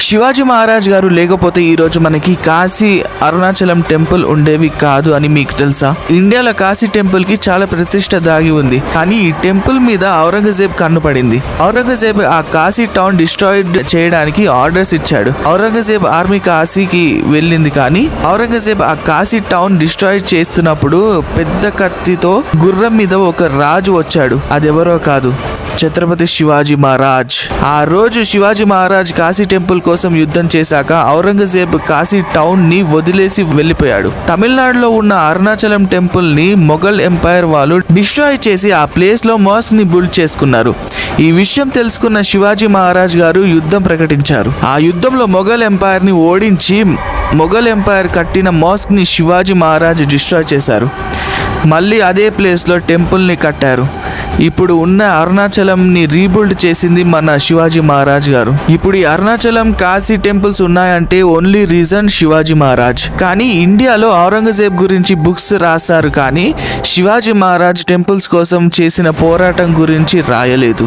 శివాజీ మహారాజ్ గారు లేకపోతే ఈ రోజు మనకి కాశీ అరుణాచలం టెంపుల్ ఉండేవి కాదు అని మీకు తెలుసా? ఇండియాలో కాశీ టెంపుల్ కి చాలా ప్రతిష్ట దాగి ఉంది. కానీ ఈ టెంపుల్ మీద ఔరంగజేబ్ కన్ను పడింది. ఔరంగజేబ్ ఆ కాశీ టౌన్ డిస్ట్రాయిడ్ చేయడానికి ఆర్డర్స్ ఇచ్చాడు. ఔరంగజేబ్ ఆర్మీ కాశీకి వెళ్ళింది. కానీ ఔరంగజేబ్ ఆ కాశీ టౌన్ డిస్ట్రాయిడ్ చేస్తున్నప్పుడు పెద్ద కత్తితో గుర్రం మీద ఒక రాజు వచ్చాడు. అదెవరో కాదు, ఛత్రపతి శివాజీ మహారాజ్. ఆ రోజు శివాజీ మహారాజ్ కాశీ టెంపుల్ కోసం యుద్ధం చేశాక ఔరంగజేబ్ కాశీ టౌన్ ని వదిలేసి వెళ్లిపోయాడు. తమిళనాడులో ఉన్న అరుణాచలం టెంపుల్ ని మొఘల్ ఎంపైర్ వాళ్ళు డిస్ట్రాయ్ చేసి ఆ ప్లేస్ లో మాస్క్ ని బిల్డ్ చేసుకున్నారు. ఈ విషయం తెలుసుకున్న శివాజీ మహారాజ్ గారు యుద్ధం ప్రకటించారు. ఆ యుద్ధంలో మొఘల్ ఎంపైర్ ని ఓడించి మొఘల్ ఎంపైర్ కట్టిన మాస్క్ ని శివాజీ మహారాజ్ డిస్ట్రాయ్ చేశారు. మళ్ళీ అదే ప్లేస్ లో టెంపుల్ ని కట్టారు. ఇప్పుడు ఉన్న అరుణాచలం ని రీబిల్డ్ చేసింది మన శివాజీ మహారాజ్ గారు. ఇప్పుడు ఈ అరుణాచలం కాశీ టెంపుల్స్ ఉన్నాయంటే ఓన్లీ రీజన్ శివాజీ మహారాజ్. కానీ ఇండియాలో ఔరంగజేబ్ గురించి బుక్స్ రాశారు, కానీ శివాజీ మహారాజ్ టెంపుల్స్ కోసం చేసిన పోరాటం గురించి రాయలేదు.